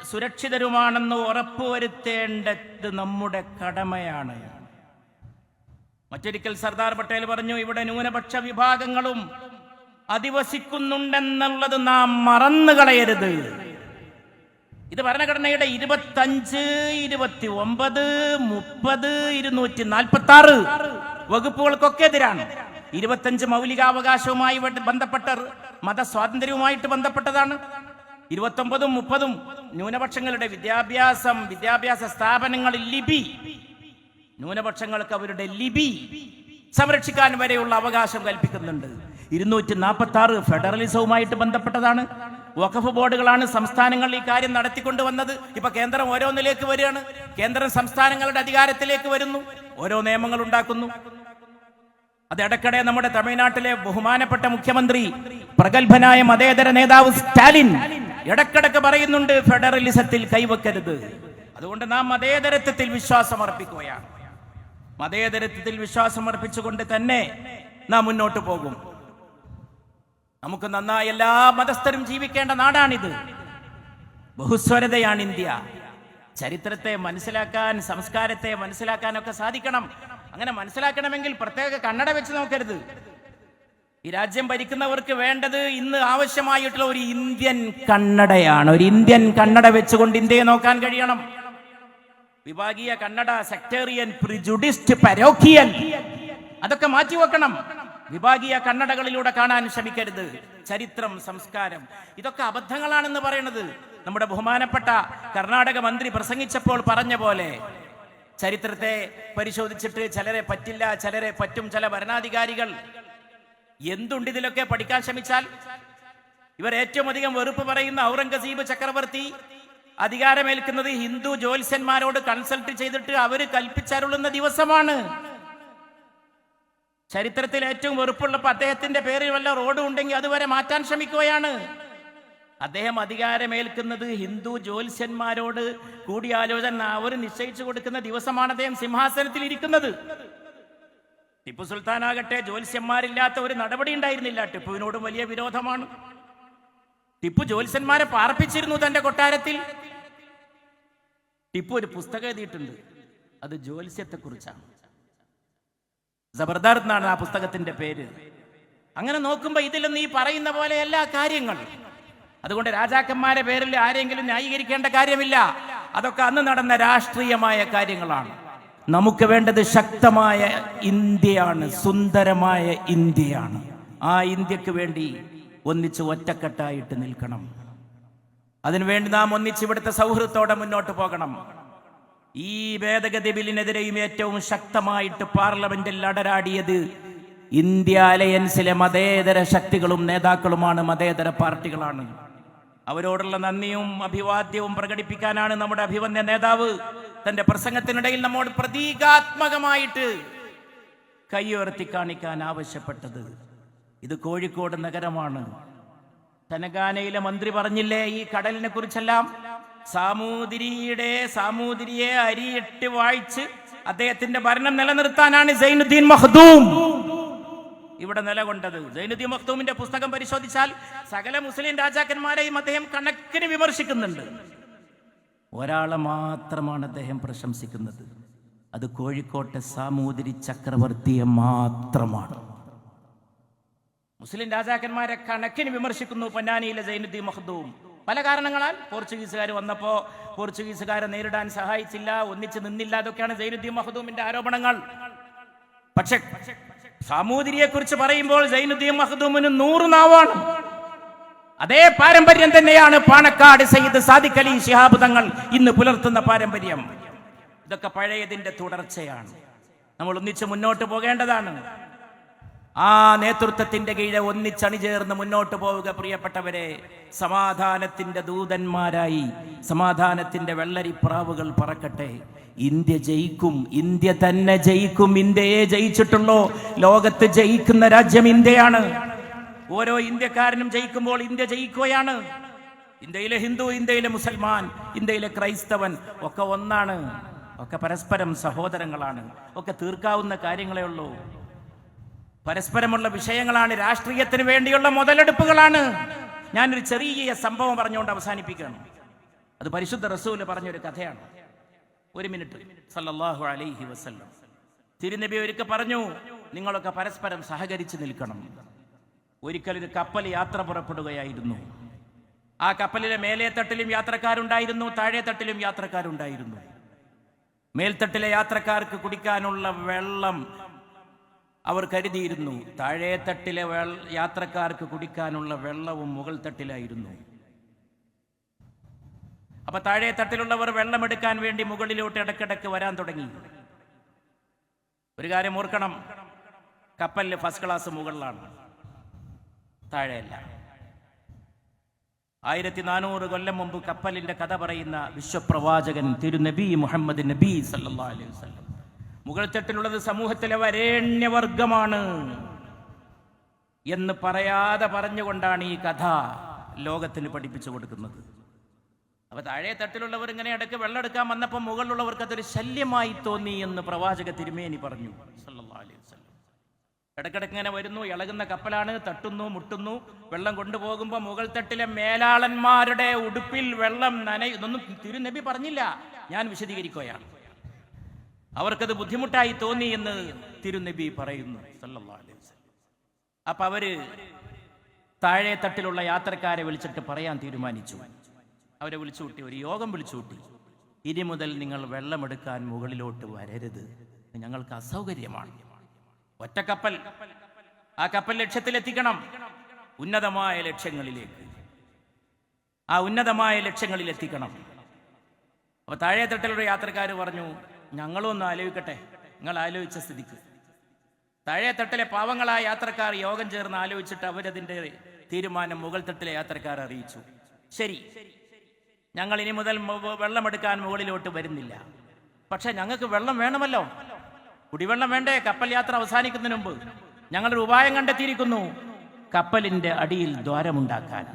സുരക്ഷിതരുമാണെന്ന് ഉറപ്പുവരുത്തേണ്ടത് നമ്മുടെ കടമയാണ്. മറ്റൊരിക്കൽ സർദാർ പട്ടേൽ പറഞ്ഞു, ഇവിടെ ന്യൂനപക്ഷ വിഭാഗങ്ങളും അധിവസിക്കുന്നുണ്ടെന്നുള്ളത് നാം മറന്നു കളയരുത്. ഇത് ഭരണഘടനയുടെ 25, 29, 30, 246 വകുപ്പുകൾക്കൊക്കെ എതിരാണ്. 25 മൗലികാവകാശവുമായി ബന്ധപ്പെട്ട മതസ്വാതന്ത്ര്യവുമായിട്ട് ബന്ധപ്പെട്ടതാണ്. 29ഉം 30ഉം ന്യൂനപക്ഷങ്ങളുടെ വിദ്യാഭ്യാസ സ്ഥാപനങ്ങളിൽ ലിപി, ന്യൂനപക്ഷങ്ങൾക്ക് അവരുടെ ലിപി സംരക്ഷിക്കാൻ വരെയുള്ള അവകാശം കൽപ്പിക്കുന്നുണ്ട്. 246 ഫെഡറലിസവുമായിട്ട് ബന്ധപ്പെട്ടതാണ്. വഖഫ് ബോർഡുകളാണ് സംസ്ഥാനങ്ങൾ ഈ കാര്യം നടത്തിക്കൊണ്ടുവന്നത്. ഇപ്പൊ കേന്ദ്രം ഓരോന്നിലേക്ക് വരികയാണ്. കേന്ദ്രം സംസ്ഥാനങ്ങളുടെ അധികാരത്തിലേക്ക് വരുന്നു, ഓരോ നിയമങ്ങൾ ഉണ്ടാക്കുന്നു. അത് ഇടയ്ക്കിടെ നമ്മുടെ തമിഴ്നാട്ടിലെ ബഹുമാനപ്പെട്ട മുഖ്യമന്ത്രി, പ്രഗത്ഭനായ മതേതര നേതാവ് സ്റ്റാലിൻ ഇടക്കിടക്ക് പറയുന്നുണ്ട്, ഫെഡറലിസത്തിൽ കൈവെക്കരുത്. അതുകൊണ്ട് നാം മതേതരത്വത്തിൽ വിശ്വാസം അർപ്പിക്കുകയാണ്. മതേതരത്വത്തിൽ വിശ്വാസം അർപ്പിച്ചുകൊണ്ട് തന്നെ നാം മുന്നോട്ട് പോകും. നമുക്ക് നന്നായി എല്ലാ മതസ്ഥരും ജീവിക്കേണ്ട നാടാണിത്. ബഹുസ്വരതയാണ് ഇന്ത്യ. ചരിത്രത്തെ മനസ്സിലാക്കാൻ, സംസ്കാരത്തെ മനസ്സിലാക്കാനൊക്കെ സാധിക്കണം. അങ്ങനെ മനസ്സിലാക്കണമെങ്കിൽ പ്രത്യേക കണ്ണട വെച്ച് നോക്കരുത്. ഈ രാജ്യം ഭരിക്കുന്നവർക്ക് വേണ്ടത് ഇന്ന് ആവശ്യമായിട്ടുള്ള ഒരു ഇന്ത്യൻ കണ്ണടയാണ്. ഒരു ഇന്ത്യൻ കണ്ണട വെച്ചുകൊണ്ട് ഇന്ത്യയെ നോക്കാൻ കഴിയണം. വിഭാഗീയ കണ്ണട, സെക്ടേറിയൻ, പ്രിജുഡിസ്റ്റ്, പരോക്കിയൻ, അതൊക്കെ മാറ്റിവെക്കണം. വിഭാഗീയ കണ്ണടകളിലൂടെ കാണാൻ ശ്രമിക്കരുത്. ചരിത്രം, സംസ്കാരം, ഇതൊക്കെ അബദ്ധങ്ങളാണെന്ന് പറയുന്നത് നമ്മുടെ ബഹുമാനപ്പെട്ട കർണാടക മന്ത്രി പ്രസംഗിച്ചപ്പോൾ പറഞ്ഞ പോലെ ചരിത്രത്തെ പരിശോധിച്ചിട്ട് ചിലരെ പറ്റില്ല, ചിലരെ പറ്റും. ചില ഭരണാധികാരികൾ എന്തുണ്ട് ഇതിലൊക്കെ പഠിക്കാൻ ശ്രമിച്ചാൽ ഇവർ ഏറ്റവും അധികം വെറുപ്പ് പറയുന്ന ഔറംഗസീബ് ചക്രവർത്തി അധികാരമേൽക്കുന്നത് ഹിന്ദു ജ്യോത്സ്യന്മാരോട് കൺസൾട്ട് ചെയ്തിട്ട് അവര് കൽപ്പിച്ചരുളുന്ന ദിവസമാണ്. ചരിത്രത്തിൽ ഏറ്റവും വെറുപ്പുള്ളപ്പോൾ അദ്ദേഹത്തിന്റെ പേരിൽ വല്ല റോഡ് ഉണ്ടെങ്കിൽ അതുവരെ മാറ്റാൻ ശ്രമിക്കുകയാണ്. അദ്ദേഹം അധികാരമേൽക്കുന്നത് ഹിന്ദു ജ്യോത്സ്യന്മാരോട് കൂടിയാലോചന അവർ നിശ്ചയിച്ചു കൊടുക്കുന്ന ദിവസമാണ് അദ്ദേഹം സിംഹാസനത്തിൽ ഇരിക്കുന്നത്. ടിപ്പു സുൽത്താനാകട്ടെ ജ്യോത്സ്യന്മാരില്ലാത്ത ഒരു നടപടി ഉണ്ടായിരുന്നില്ല. ടിപ്പുവിനോടും വലിയ വിരോധമാണ്. ടിപ്പു ജ്യോത്സ്യന്മാരെ പാർപ്പിച്ചിരുന്നു തന്റെ കൊട്ടാരത്തിൽ. ടിപ്പു ഒരു പുസ്തകം എഴുതിയിട്ടുണ്ട്, അത് ജ്യോത്സ്യത്തെ കുറിച്ചാണ്. ജബർദാർ എന്നാണ് ആ പുസ്തകത്തിന്റെ പേര്. അങ്ങനെ നോക്കുമ്പോ ഇതിലൊന്നും ഈ പറയുന്ന പോലെ എല്ലാ കാര്യങ്ങൾ. അതുകൊണ്ട് രാജാക്കന്മാരെ പേരിൽ ആരെങ്കിലും ന്യായീകരിക്കേണ്ട കാര്യമില്ല. അതൊക്കെ അന്ന് നടന്ന രാഷ്ട്രീയമായ കാര്യങ്ങളാണ്. നമുക്ക് വേണ്ടത് ശക്തമായ ഇന്ത്യയാണ്, സുന്ദരമായ ഇന്ത്യയാണ്. ആ ഇന്ത്യക്ക് വേണ്ടി ഒന്നിച്ച് ഒറ്റക്കെട്ടായിട്ട് നിൽക്കണം. അതിനുവേണ്ടി നാം ഒന്നിച്ച് ഇവിടുത്തെ സൗഹൃദത്തോടെ മുന്നോട്ട് പോകണം. ഈ ഭേദഗതി ബില്ലിനെതിരെയും ഏറ്റവും ശക്തമായിട്ട് പാർലമെന്റിൽ അടരാടിയത് ഇന്ത്യ അലയൻസിലെ മതേതര ശക്തികളും നേതാക്കളുമാണ്, മതേതര പാർട്ടികളാണ്. അവരോടുള്ള നന്ദിയും അഭിവാദ്യവും പ്രകടിപ്പിക്കാനാണ് നമ്മുടെ അഭിവന്യ നേതാവ് തന്റെ പ്രസംഗത്തിനിടയിൽ നമ്മോട് പ്രതീകാത്മകമായിട്ട് കൈയുയർത്തി കാണിക്കാൻ ആവശ്യപ്പെട്ടത്. ഇത് കോഴിക്കോട് നഗരമാണ്. തെലങ്കാനയിലെ മന്ത്രി പറഞ്ഞില്ലേ ഈ കടലിനെ കുറിച്ചെല്ലാം? സാമൂതിരിയെ അരിയിട്ട് വായിച്ച് അദ്ദേഹത്തിന്റെ ഭരണം നിലനിർത്താനാണ് സൈനുദ്ദീൻ മഖ്ദൂം ഇവിടെ നിലകൊണ്ടത്. സൈനുദ്ദീൻ മഖ്ദൂമിന്റെ പുസ്തകം പരിശോധിച്ചാൽ സകല മുസ്ലിം രാജാക്കന്മാരെയും അദ്ദേഹം കണക്കിന് വിമർശിക്കുന്നുണ്ട്. ഒരാളെ മാത്രമാണ് അദ്ദേഹം പ്രശംസിക്കുന്നത്. അത് കോഴിക്കോട്ടെ സാമൂതിരി ചക്രവർത്തിയെ മാത്രമാണ്. മുസ്ലിം രാജാക്കന്മാരെ കണക്കിന് വിമർശിക്കുന്നു പൊന്നാനിയിലെ സൈനുദ്ദീൻ മഖ്ദൂം. പല കാരണങ്ങളാൽ പോർച്ചുഗീസുകാർ വന്നപ്പോ പോർച്ചുഗീസുകാരെ നേരിടാൻ സഹായിച്ചില്ല, ഒന്നിച്ച് നിന്നില്ല, അതൊക്കെയാണ് സൈനുദ്ദീൻ മഖ്ദൂമിന്റെ ആരോപണങ്ങൾ. പക്ഷെ സാമൂതിരിയെ കുറിച്ച് പറയുമ്പോൾ സൈനുദ്ദീൻ മഖ്ദൂമിന് 100 നാവാണ്. അതേ പാരമ്പര്യം തന്നെയാണ് പാണക്കാട് സയ്യിദ് സാദിഖ് അലി ശിഹാബ് തങ്ങൾ ഇന്ന് പുലർത്തുന്ന പാരമ്പര്യം. ഇതൊക്കെ പഴയതിന്റെ തുടർച്ചയാണ്. നമ്മൾ ഒന്നിച്ച് മുന്നോട്ട് പോകേണ്ടതാണ്. ആ നേതൃത്വത്തിന്റെ കീഴിൽ ഒന്നിച്ചണിചേർന്ന് മുന്നോട്ട് പോവുക. പ്രിയപ്പെട്ടവരെ, സമാധാനത്തിന്റെ ദൂതന്മാരായി സമാധാനത്തിന്റെ വെള്ളരിപ്രാവുകൾ പറക്കട്ടെ. ഇന്ത്യ ജയിക്കും, ഇന്ത്യ തന്നെ ജയിക്കും. ഇന്ത്യയെ ജയിച്ചിട്ടുള്ളൂ. ലോകത്ത് ജയിക്കുന്ന രാജ്യം ഇന്ത്യയാണ്. ഓരോ ഇന്ത്യക്കാരനും ജയിക്കുമ്പോൾ ഇന്ത്യ ജയിക്കുകയാണ്. ഇന്ത്യയിലെ ഹിന്ദു, ഇന്ത്യയിലെ മുസൽമാൻ, ഇന്ത്യയിലെ ക്രൈസ്തവൻ ഒക്കെ ഒന്നാണ്. ഒക്കെ പരസ്പരം സഹോദരങ്ങളാണ്. ഒക്കെ തീർക്കാവുന്ന കാര്യങ്ങളേ ഉള്ളൂ. പരസ്പരമുള്ള വിഷയങ്ങളാണ്. രാഷ്ട്രീയത്തിന് വേണ്ടിയുള്ള മുതലെടുപ്പുകളാണ്. ഞാനൊരു ചെറിയ സംഭവം പറഞ്ഞുകൊണ്ട് അവസാനിപ്പിക്കുകയാണ്. അത് പരിശുദ്ധ റസൂൽ പറഞ്ഞൊരു കഥയാണ്. 1 മിനിറ്റ്. സല്ലല്ലാഹു അലൈഹി വസല്ലം തിരുനബി ഒരിക്കൽ പറഞ്ഞു, നിങ്ങളൊക്കെ പരസ്പരം സഹകരിച്ച് നിൽക്കണം. ഒരിക്കലൊരു കപ്പൽ യാത്ര പുറപ്പെടുകയായിരുന്നു. ആ കപ്പലിലെ മേലേ തട്ടിലും യാത്രക്കാരുണ്ടായിരുന്നു, താഴെ തട്ടിലും യാത്രക്കാരുണ്ടായിരുന്നു. മേൽത്തട്ടിലെ യാത്രക്കാർക്ക് കുടിക്കാനുള്ള വെള്ളം അവർ കരുതിയിരുന്നു. താഴെ തട്ടിലെ യാത്രക്കാർക്ക് കുടിക്കാനുള്ള വെള്ളവും മുകൾ തട്ടിലായിരുന്നു. അപ്പൊ താഴെ തട്ടിലുള്ളവർ വെള്ളമെടുക്കാൻ വേണ്ടി മുകളിലോട്ട് ഇടക്കിടക്ക് വരാൻ തുടങ്ങി. ഒരു കാര്യം ഓർക്കണം, കപ്പലിൽ ഫസ്റ്റ് ക്ലാസ് മുകളിലാണ്, താഴെയല്ല. 1400 കൊല്ലം മുമ്പ് കപ്പലിന്റെ കഥ പറയുന്ന വിശ്വപ്രവാചകൻ തിരുനബി മുഹമ്മദ് നബി സല്ലല്ലാഹു അലൈഹി വസല്ലം മുകൾ തട്ടിലുള്ളത് സമൂഹത്തിലെ വരേണ്യവർഗമാണ് എന്ന് പറയാതെ പറഞ്ഞുകൊണ്ടാണ് ഈ കഥ ലോകത്തിന് പഠിപ്പിച്ചു കൊടുക്കുന്നത്. അപ്പൊ താഴെ തട്ടിലുള്ളവർ ഇങ്ങനെ ഇടയ്ക്ക് വെള്ളം എടുക്കാൻ വന്നപ്പോൾ മുകളിലുള്ളവർക്ക് അതൊരു ശല്യമായി തോന്നി എന്ന് പ്രവാചക തിരുമേനി പറഞ്ഞു സല്ലല്ലാഹു അലൈഹി വസല്ലം. ഇടക്കിടക്ക് ഇങ്ങനെ വരുന്നു, ഇളകുന്ന കപ്പലാണ്, തട്ടുന്നു, മുട്ടുന്നു. വെള്ളം കൊണ്ടുപോകുമ്പോൾ മുകൾ തട്ടിലെ മേലാളന്മാരുടെ ഉടുപ്പിൽ വെള്ളം നനയുന്നൊന്നും തിരുനബി പറഞ്ഞില്ല, ഞാൻ വിശദീകരിക്കുകയാണ്. അവർക്കത് ബുദ്ധിമുട്ടായി തോന്നി എന്ന് തിരുനബി പറയുന്നു സല്ലല്ലാഹു അലൈഹി വസല്ലം. അപ്പൊ അവര് താഴെ തട്ടിലുള്ള യാത്രക്കാരെ വിളിച്ചിട്ട് പറയാൻ തീരുമാനിച്ചു. അവരെ വിളിച്ചുകൂട്ടി, ഒരു യോഗം വിളിച്ചുകൂട്ടി. ഇനി മുതൽ നിങ്ങൾ വെള്ളമെടുക്കാൻ മുകളിലോട്ട് വരരുത്, ഞങ്ങൾക്ക് അസൗകര്യമാണ്. ഒറ്റ കപ്പൽ, ആ കപ്പൽ ലക്ഷ്യത്തിലെത്തിക്കണം, ഉന്നതമായ ലക്ഷ്യങ്ങളിലേക്ക്, ആ ഉന്നതമായ ലക്ഷ്യങ്ങളിൽ എത്തിക്കണം. അപ്പൊ താഴെ തട്ടിലുള്ള യാത്രക്കാർ പറഞ്ഞു, ഞങ്ങളും ഒന്ന് ആലോചിക്കട്ടെ. നിങ്ങൾ ആലോചിച്ച സ്ഥിതിക്ക് താഴെ തട്ടിലെ പാവങ്ങളായ യാത്രക്കാർ യോഗം ചേർന്ന് ആലോചിച്ചിട്ട് അവരതിൻ്റെ തീരുമാനം മുകൾ തട്ടിലെ യാത്രക്കാർ അറിയിച്ചു. ശരി, ഞങ്ങൾ ഇനി മുതൽ വെള്ളമെടുക്കാൻ മുകളിലോട്ട് വരുന്നില്ല. പക്ഷെ ഞങ്ങൾക്ക് വെള്ളം വേണമല്ലോ, കുടിവെള്ളം വേണ്ടേ? കപ്പൽ യാത്ര അവസാനിക്കുന്നതിന് മുമ്പ് ഞങ്ങളൊരു ഉപായം കണ്ടെത്തിയിരിക്കുന്നു, കപ്പലിന്റെ അടിയിൽ ദ്വാരമുണ്ടാക്കാൻ.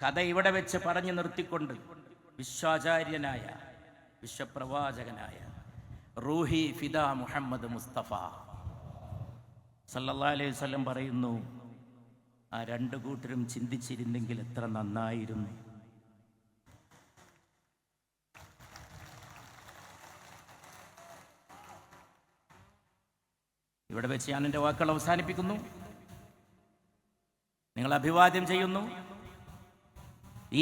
കഥ ഇവിടെ വെച്ച് പറഞ്ഞു നിർത്തിക്കൊണ്ട് വിശ്വാചാര്യനായ വിശ്വപ്രവാചകനായ റൂഹി ഫിദാ മുഹമ്മദ് മുസ്തഫ സല്ലല്ലാഹു അലൈഹി വസല്ലം പറയുന്നു, ആ രണ്ടു കൂട്ടരും ചിന്തിച്ചിരുന്നെങ്കിൽ എത്ര നന്നായിരുന്നു. ഇവിടെ വെച്ച് ഞാൻ എൻ്റെ വാക്കുകൾ അവസാനിപ്പിക്കുന്നു. നിങ്ങൾ അഭിവാദ്യം ചെയ്യുന്നു.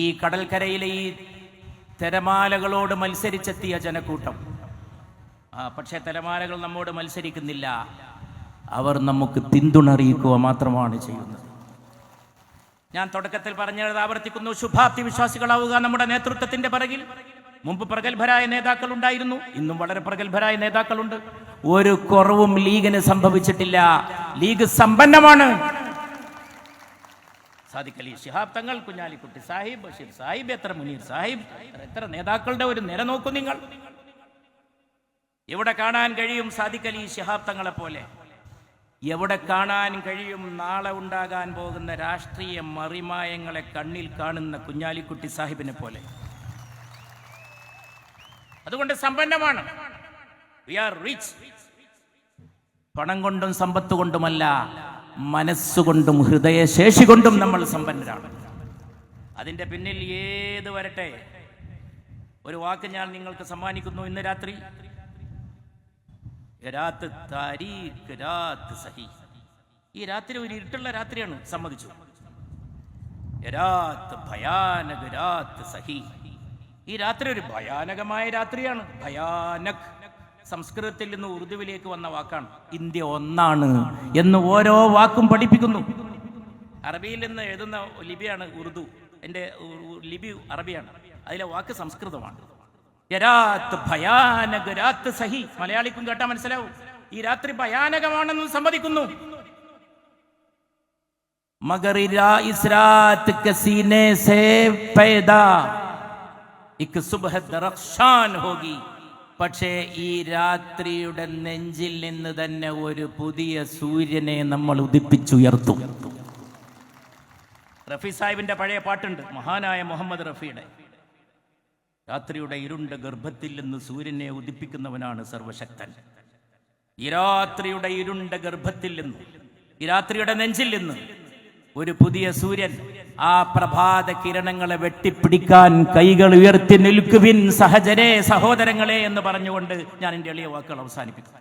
ഈ കടൽക്കരയിലെ ഈ തിരമാലകളോട് മത്സരിച്ചെത്തിയ ജനക്കൂട്ടം, പക്ഷേ തിരമാലകൾ നമ്മോട് മത്സരിക്കുന്നില്ല, അവർ നമുക്ക് പിന്തുണറിയിക്കുക മാത്രമാണ് ചെയ്യുന്നത്. ഞാൻ തുടക്കത്തിൽ പറഞ്ഞത് ആവർത്തിക്കുന്നു, ശുഭാപ്തി വിശ്വാസികളാവുക നമ്മുടെ നേതൃത്വത്തിന്റെ പിറകിൽ. മുമ്പ് പ്രഗത്ഭരായ നേതാക്കൾ ഉണ്ടായിരുന്നു, ഇന്നും വളരെ പ്രഗത്ഭരായ നേതാക്കളുണ്ട്. ഒരു കുറവും ലീഗിന് സംഭവിച്ചിട്ടില്ല. ലീഗ് സമ്പന്നമാണ്. സാദിഖ് അലി ശിഹാബ് തങ്ങൾ, കുഞ്ഞാലിക്കുട്ടി സാഹിബ്, ബഷീർ സാഹിബ്, എത്ര മുനീർ സാഹിബ്, എത്ര നേതാക്കളുടെ ഒരു നിര നോക്കൂ നിങ്ങൾ. എവിടെ കാണാൻ കഴിയും സാദിഖ് അലി ശിഹാബ് തങ്ങളെ പോലെ? എവിടെ കാണാൻ കഴിയും നാളെ ഉണ്ടാകാൻ പോകുന്ന രാഷ്ട്രീയ മറിമായങ്ങളെ കണ്ണിൽ കാണുന്ന കുഞ്ഞാലിക്കുട്ടി സാഹിബിനെ പോലെ? അതുകൊണ്ട് സമ്പന്നമാണ്. We are rich. പണം കൊണ്ടും സമ്പത്ത് കൊണ്ടുമല്ല, മനസ്സുകൊണ്ടും ഹൃദയശേഷി കൊണ്ടും നമ്മൾ സമ്പന്നരാണ്. അതിൻ്റെ പിന്നിൽ ഏത് വരട്ടെ, ഒരു വാക്ക് ഞാൻ നിങ്ങൾക്ക് സമ്മാനിക്കുന്നു. ഇന്ന് രാത്രി രാത്ത് താരീഖ് രാത്ത് സഹി, ഈ രാത്രി ഒരു ഇരുട്ടുള്ള രാത്രിയാണ്, സമ്മതിച്ചു. രാത്ത് ഭയാനക് രാത്ത് സഹി, ഈ രാത്രി ഒരു ഭയാനകമായ രാത്രിയാണ്. ഭയാനക് സംസ്കൃതത്തിൽ നിന്ന് ഉറുദുവിലേക്ക് വന്ന വാക്കാണ്. ഇന്ത്യ ഒന്നാണ് എന്ന് ഓരോ വാക്കും പഠിപ്പിക്കുന്നു. അറബിയിൽ നിന്ന് എഴുതുന്ന ലിപിയാണ് ഉറുദു, എൻ്റെ ലിപി അറബിയാണ്, അതിലെ വാക്ക് സംസ്കൃതമാണ്. ഭയാനക് രാത്ത് സഹി, മലയാളിക്കും കേട്ടാ മനസ്സിലാവും. ഈ രാത്രി ഭയാനകമാണെന്ന് സമ്മതിക്കുന്നു. മഗർ ഇസ് രാത് കെ സീനെ സേ പൈദാ ഇക് സുബ്ഹ് ദറഖ്ശാൻ ഹോഗി, പക്ഷേ ഈ രാത്രിയുടെ നെഞ്ചിൽ നിന്ന് തന്നെ ഒരു പുതിയ സൂര്യനെ നമ്മൾ ഉദിപ്പിച്ചുയർത്തും. റഫി സാഹിബിന്റെ പഴയ പാട്ടുണ്ട്, മഹാനായ മുഹമ്മദ് റഫിയുടെ. രാത്രിയുടെ ഇരുണ്ട ഗർഭത്തിൽ നിന്ന് സൂര്യനെ ഉദിപ്പിക്കുന്നവനാണ് സർവശക്തൻ. ഈ രാത്രിയുടെ ഇരുണ്ട ഗർഭത്തിൽ നിന്ന്, ഈ രാത്രിയുടെ നെഞ്ചിൽ നിന്ന് ഒരു പുതിയ സൂര്യൻ, ആ പ്രഭാത കിരണങ്ങളെ വെട്ടിപ്പിടിക്കാൻ കൈകൾ ഉയർത്തി നിൽക്കുവിൻ സഹചരേ, സഹോദരങ്ങളെ എന്ന് പറഞ്ഞുകൊണ്ട് ഞാൻ എൻ്റെ എളിയ വാക്കുകൾ അവസാനിപ്പിക്കും.